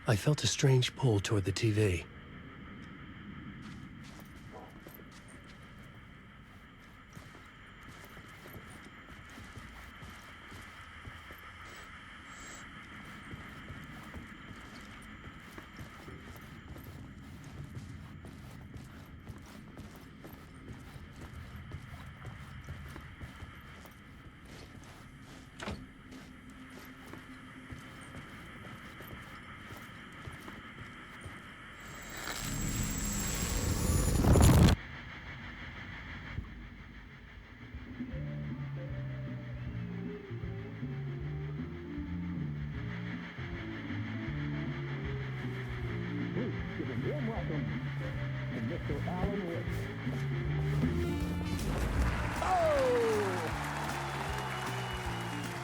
I felt a strange pull toward the TV. Give a warm welcome to Mr. Alan Wake. Oh!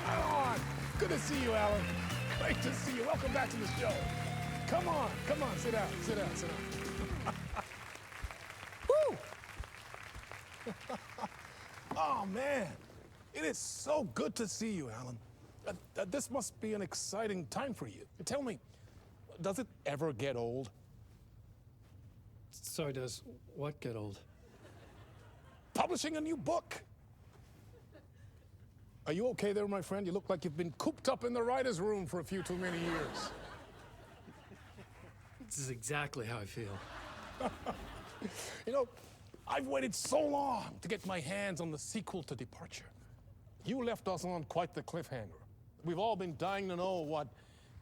Alan! Good to see you, Alan. Great to see you. Welcome back to the show. Come on, sit down, sit down. Woo! Oh, man. It is so good to see you, Alan. This must be an exciting time for you. Tell me, does it ever get old? Sorry, does what get old? Publishing a new book. Are you okay there, my friend? You look like you've been cooped up in the writer's room for a few too many years. This is exactly how I feel. You know, I've waited so long to get my hands on the sequel to Departure. You left us on quite the cliffhanger. We've all been dying to know what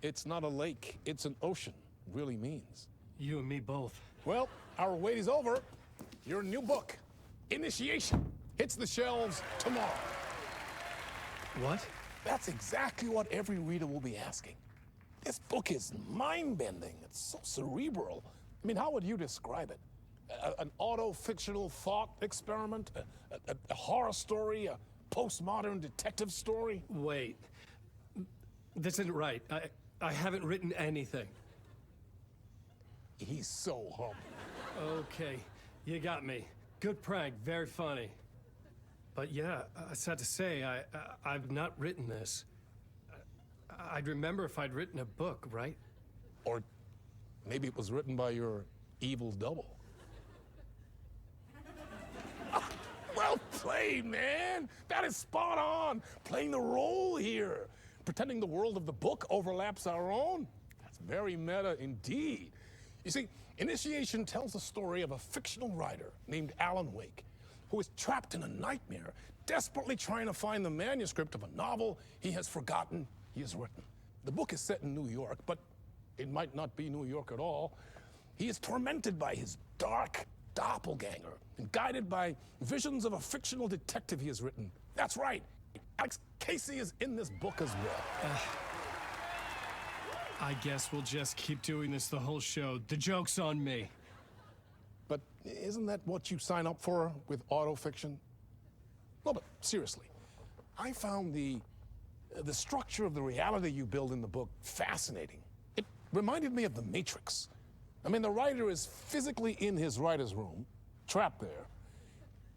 "it's not a lake, it's an ocean" really means. You and me both. Well, our wait is over. Your new book, Initiation, hits the shelves tomorrow. What? That's exactly what every reader will be asking. This book is mind-bending. It's so cerebral. I mean, how would you describe it? An auto-fictional thought experiment? A horror story? A postmodern detective story? Wait. This isn't right. I haven't written anything. He's so humble. Okay, you got me. Good prank, very funny. But yeah, sad to say, I've not written this. I'd remember if I'd written a book, right? Or maybe it was written by your evil double. Well played, man. That is spot on. Playing the role here. Pretending the world of the book overlaps our own. That's very meta indeed. You see, Initiation tells the story of a fictional writer named Alan Wake, who is trapped in a nightmare, desperately trying to find the manuscript of a novel he has forgotten he has written. The book is set in New York, but it might not be New York at all. He is tormented by his dark doppelganger and guided by visions of a fictional detective he has written. That's right. Alex Casey is in this book as well. I guess we'll just keep doing this the whole show. The joke's on me. But isn't that what you sign up for with autofiction? No, but seriously, I found the structure of the reality you build in the book fascinating. It reminded me of The Matrix. I mean, the writer is physically in his writer's room, trapped there,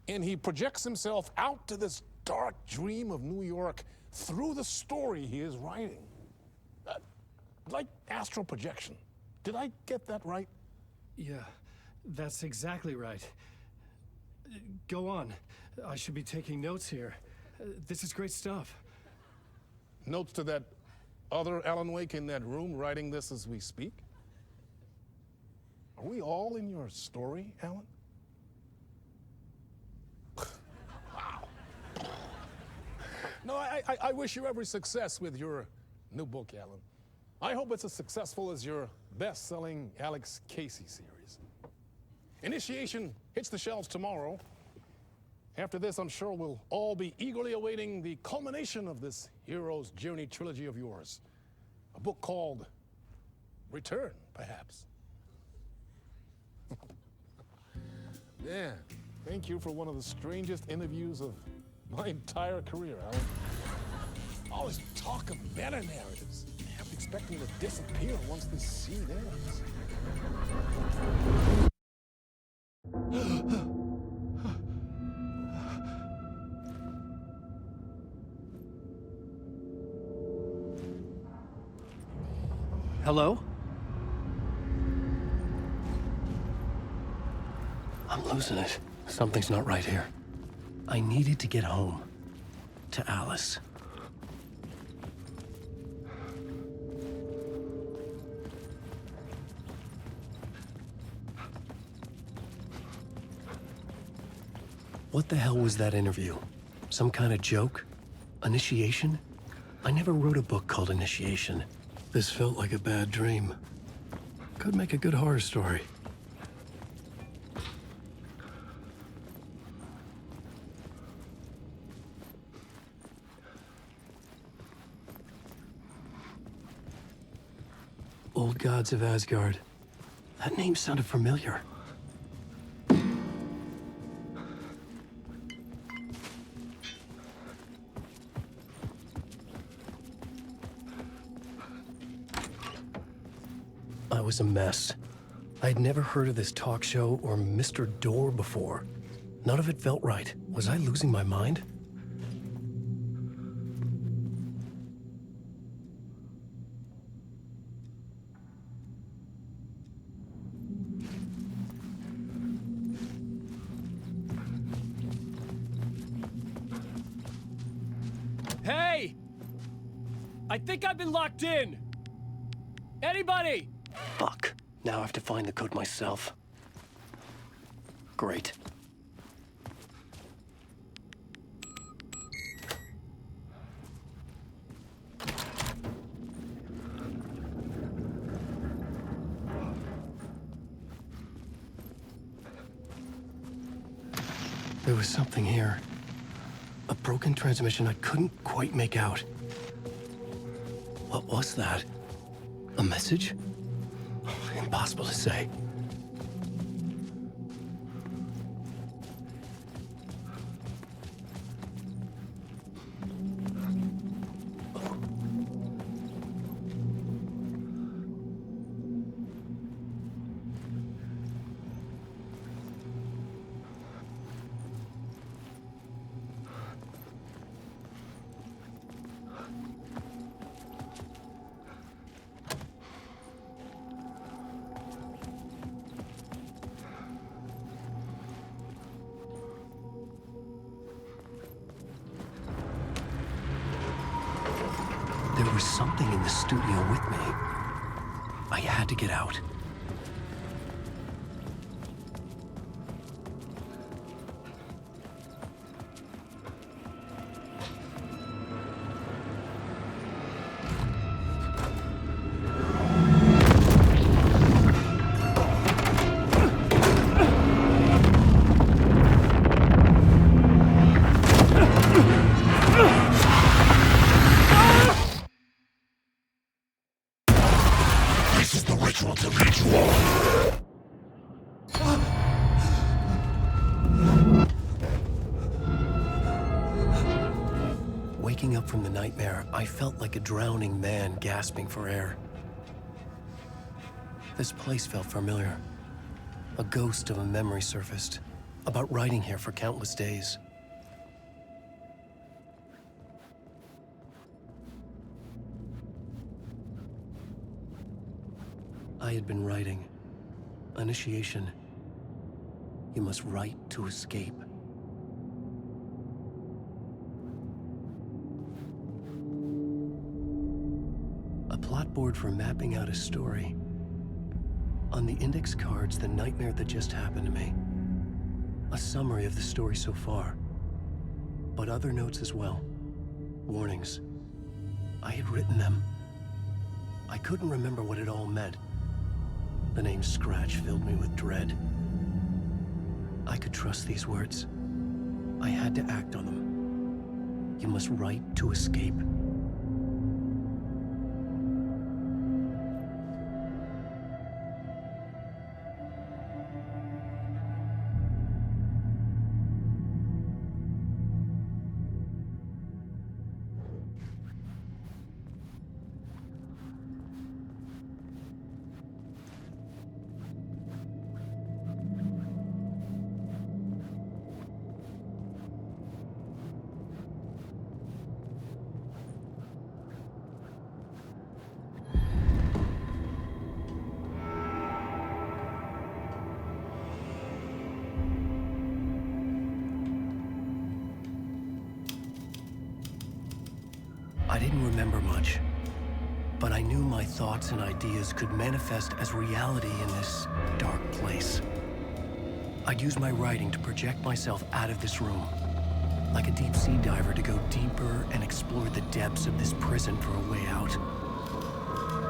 and he projects himself out to this dark dream of New York through the story he is writing. Like astral projection. Did I get that right? Yeah, that's exactly right. Go on. I should be taking notes here. This is great stuff. Notes to that other Alan Wake in that room writing this as we speak? Are we all in your story, Alan? Wow. No, I wish you every success with your new book, Alan. I hope it's as successful as your best-selling Alex Casey series. Initiation hits the shelves tomorrow. After this, I'm sure we'll all be eagerly awaiting the culmination of this hero's journey trilogy of yours. A book called Return, perhaps. Yeah, thank you for one of the strangest interviews of my entire career, Alan. All this talk of meta-narratives. I have to expect me to disappear once this scene ends. Hello? I'm losing it. Something's not right here. I needed to get home. To Alice. What the hell was that interview? Some kind of joke? Initiation? I never wrote a book called Initiation. This felt like a bad dream. Could make a good horror story. Old Gods of Asgard. That name sounded familiar. I was a mess. I'd never heard of this talk show or Mr. Door before. None of it felt right. Was I losing my mind? Hey! I think I've been locked in! Anybody? Fuck. Now I have to find the code myself. Great. There was something here. A broken transmission I couldn't quite make out. What was that? A message? Impossible to say. There was something in the studio with me. I had to get out. This is the ritual to lead you on. Waking up from the nightmare, I felt like a drowning man gasping for air. This place felt familiar. A ghost of a memory surfaced, about riding here for countless days. I had been writing. Initiation. You must write to escape. A plot board for mapping out a story. On the index cards, the nightmare that just happened to me. A summary of the story so far. But other notes as well. Warnings. I had written them. I couldn't remember what it all meant. The name Scratch filled me with dread. I could trust these words. I had to act on them. You must write to escape. remember much, but I knew my thoughts and ideas could manifest as reality in this dark place. I'd use my writing to project myself out of this room, like a deep sea diver to go deeper and explore the depths of this prison for a way out.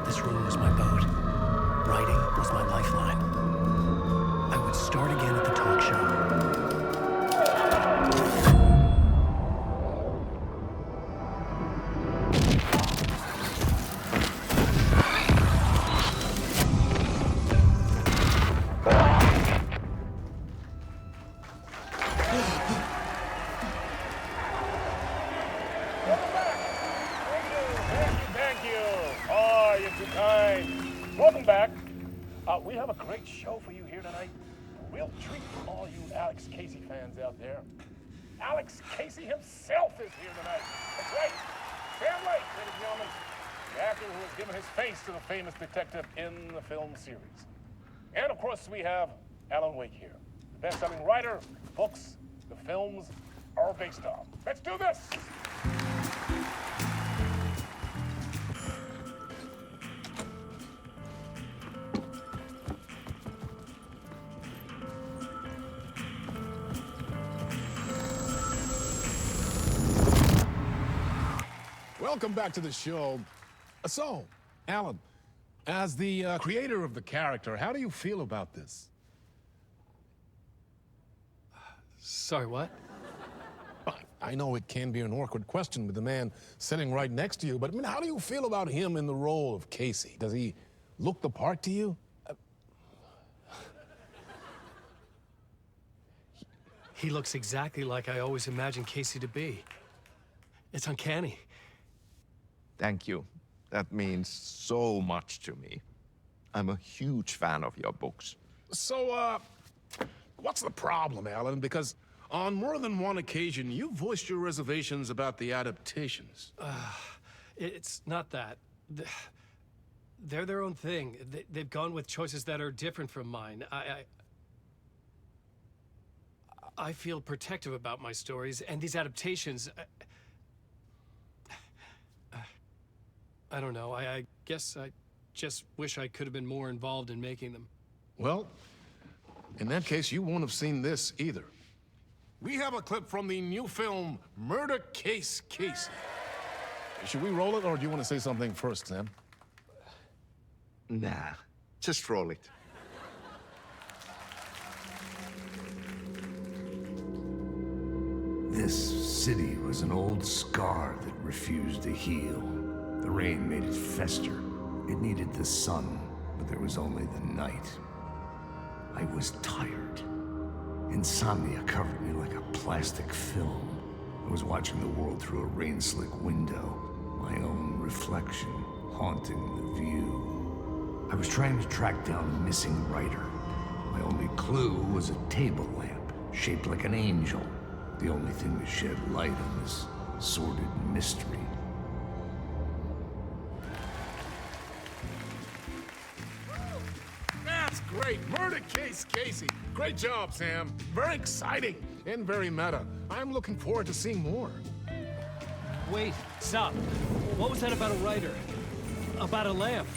This room was my boat. Writing was my lifeline. I would start again at the talk show. Welcome back. We have a great show for you here tonight. A real treat for all you Alex Casey fans out there. Alex Casey himself is here tonight. That's right. Sam Lake, ladies and gentlemen. The actor who has given his face to the famous detective in the film series. And of course, we have Alan Wake here. The best-selling writer, books, the films are based on. Let's do this. Welcome back to the show. So, Alan, as the creator of the character, how do you feel about this? Sorry, what? I know it can be an awkward question with the man sitting right next to you, but I mean, how do you feel about him in the role of Casey? Does he look the part to you? He looks exactly like I always imagined Casey to be. It's uncanny. Thank you. That means so much to me. I'm a huge fan of your books. So, what's the problem, Alan? Because on more than one occasion, you voiced your reservations about the adaptations. It's not that. They're their own thing. They've gone with choices that are different from mine. I feel protective about my stories, and these adaptations... I don't know. I guess I just wish I could have been more involved in making them. Well, in that case, you won't have seen this either. We have a clip from the new film, Murder Case Casey. Should we roll it, or do you want to say something first, Sam? Nah, just roll it. This city was an old scar that refused to heal. The rain made it fester. It needed the sun, but there was only the night. I was tired. Insomnia covered me like a plastic film. I was watching the world through a rain-slick window, my own reflection haunting the view. I was trying to track down a missing writer. My only clue was a table lamp, shaped like an angel. The only thing to shed light on this sordid mystery. That's great. Murder Case Casey. Great job, Sam. Very exciting and very meta. I'm looking forward to seeing more. Wait, stop. What was that about a writer? About a lamp?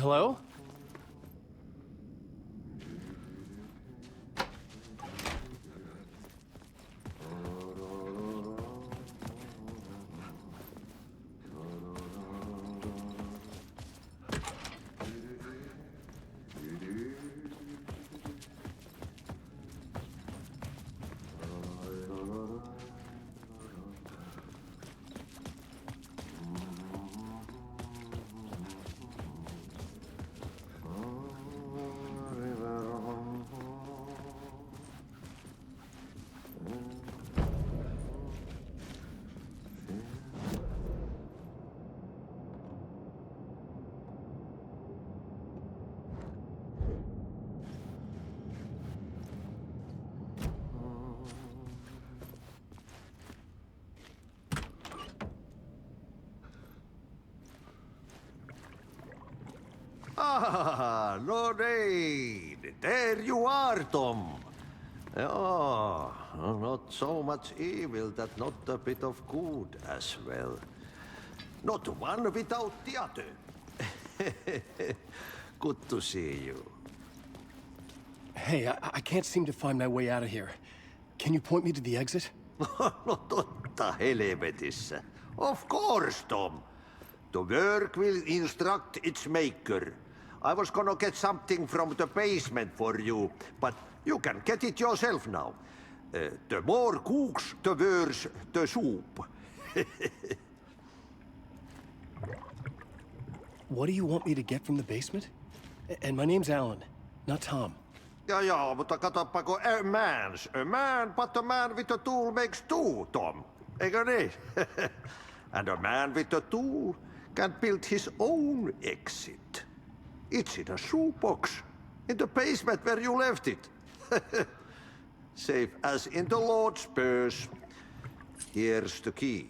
Hello? Ah, Lorraine! There you are, Tom. Oh, not so much evil that not a bit of good as well. Not one without the other. Good to see you. Hey, I can't seem to find my way out of here. Can you point me to the exit? No totta helvetissä. Of course, Tom. The work will instruct its maker. I was gonna get something from the basement for you, but you can get it yourself now. The more cooks, the worse the soup. What do you want me to get from the basement? And my name's Alan, not Tom. Ja, mutta katoppa, kun a man, but a man with a tool makes two, Tom. Eikö niin? And a man with a tool can build his own exit. It's in a shoebox, in the basement where you left it. Safe as in the Lord's purse. Here's the key.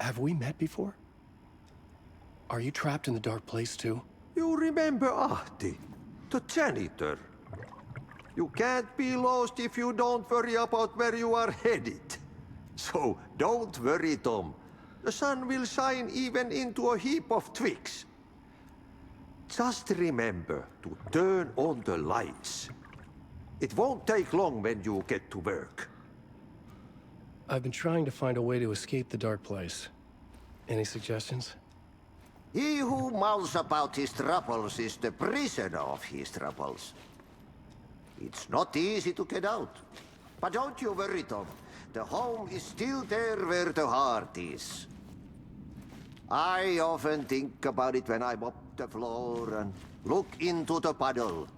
Have we met before? Are you trapped in the dark place too? You remember Ahti, the janitor. You can't be lost if you don't worry about where you are headed. So don't worry, Tom. The sun will shine even into a heap of twigs. Just remember to turn on the lights. It won't take long when you get to work. I've been trying to find a way to escape the dark place. Any suggestions? He who mouths about his troubles is the prisoner of his troubles. It's not easy to get out. But don't you worry, Tom. The home is still there where the heart is. I often think about it when I mop the floor and look into the puddle.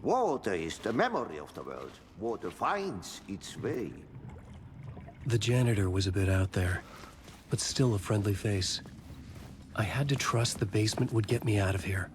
Water is the memory of the world. Water finds its way. The janitor was a bit out there, but still a friendly face. I had to trust the basement would get me out of here.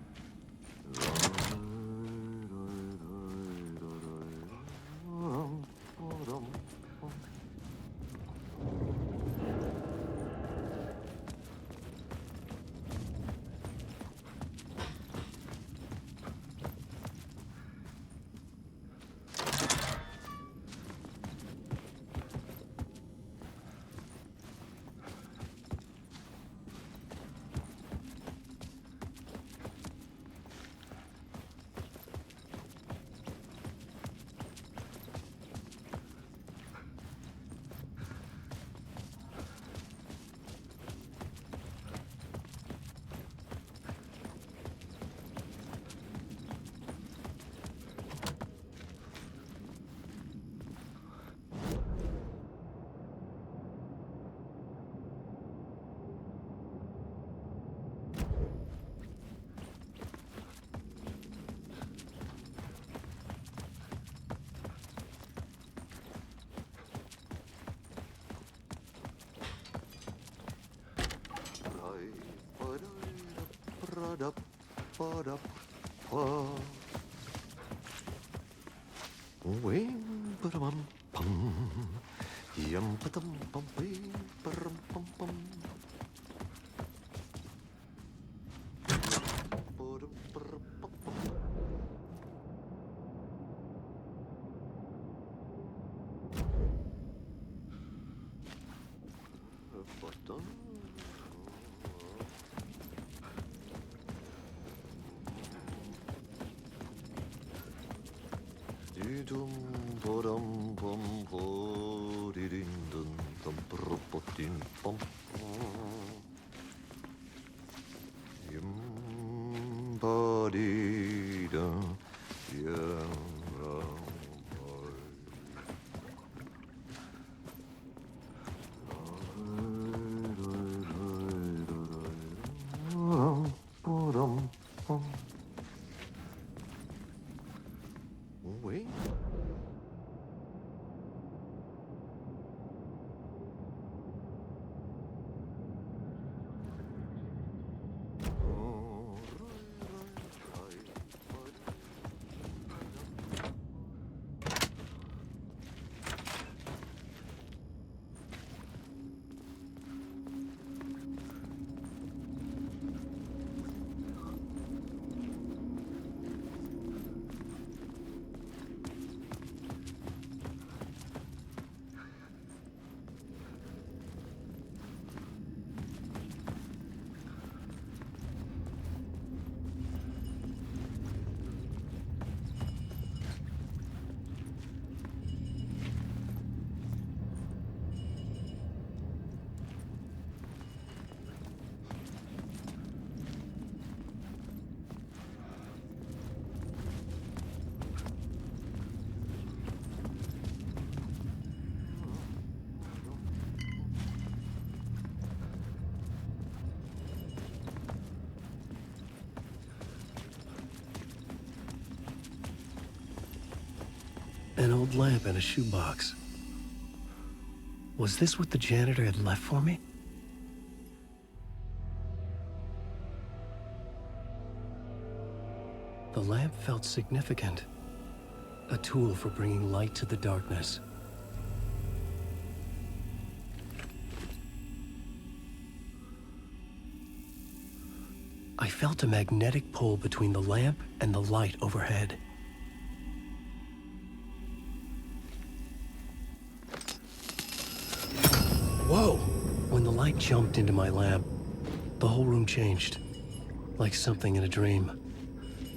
Wait. An old lamp in a shoebox. Was this what the janitor had left for me? The lamp felt significant. A tool for bringing light to the darkness. I felt a magnetic pull between the lamp and the light overhead. Whoa! When the light jumped into my lamp, the whole room changed, like something in a dream.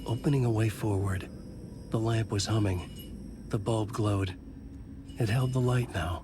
Opening a way forward, the lamp was humming. The bulb glowed. It held the light now.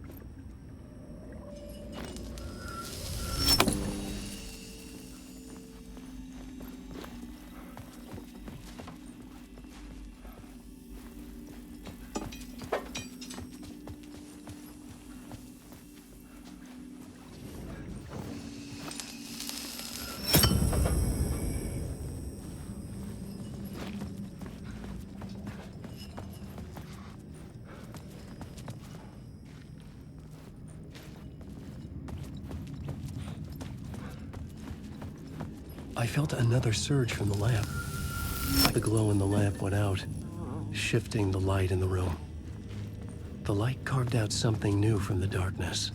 I felt another surge from the lamp. The glow in the lamp went out, shifting the light in the room. The light carved out something new from the darkness.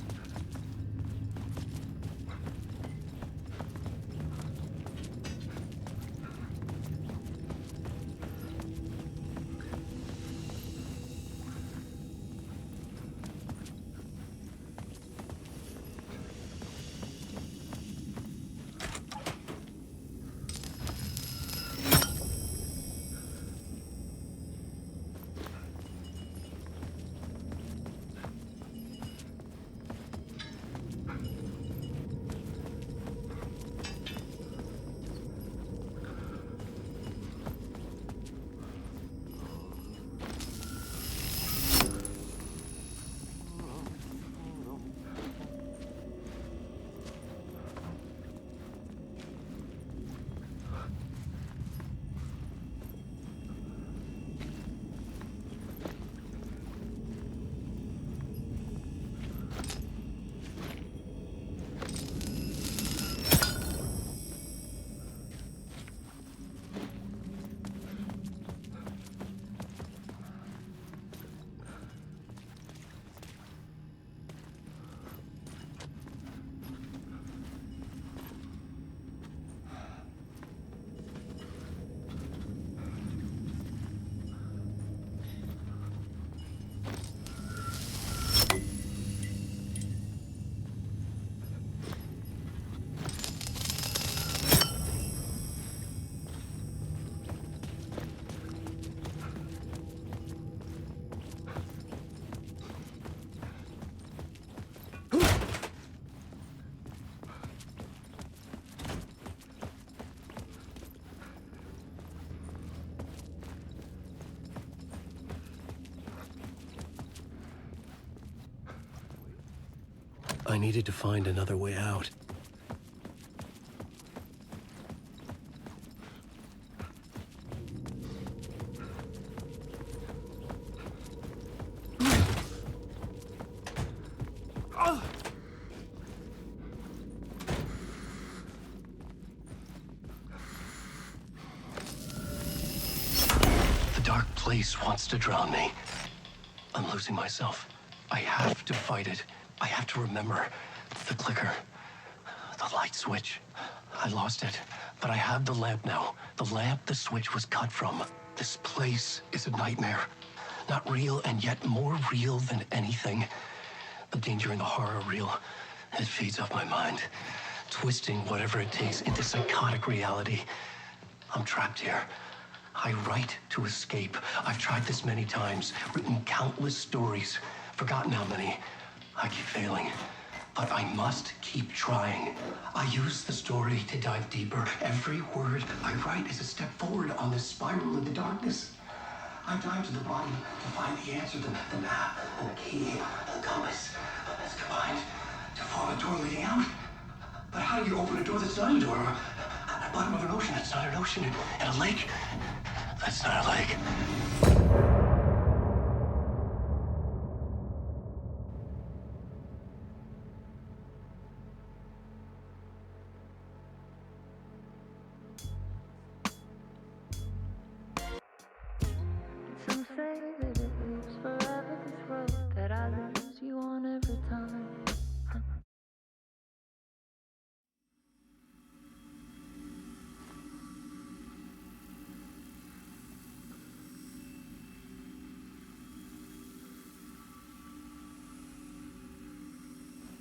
I needed to find another way out. The dark place wants to drown me. I'm losing myself. I have to fight it. I have to remember the clicker, the light switch. I lost it, but I have the lamp now. The lamp the switch was cut from. This place is a nightmare. Not real, and yet more real than anything. The danger in the horror reel, it feeds off my mind, twisting whatever it takes into psychotic reality. I'm trapped here. I write to escape. I've tried this many times, written countless stories, forgotten how many. I keep failing, but I must keep trying. I use the story to dive deeper. Every word I write is a step forward on this spiral in the darkness. I dive to the bottom to find the answer, the map, and the key, the compass. It's combined to form a door leading out. But how do you open a door that's not a door? At the bottom of an ocean that's not an ocean, and a lake that's not a lake.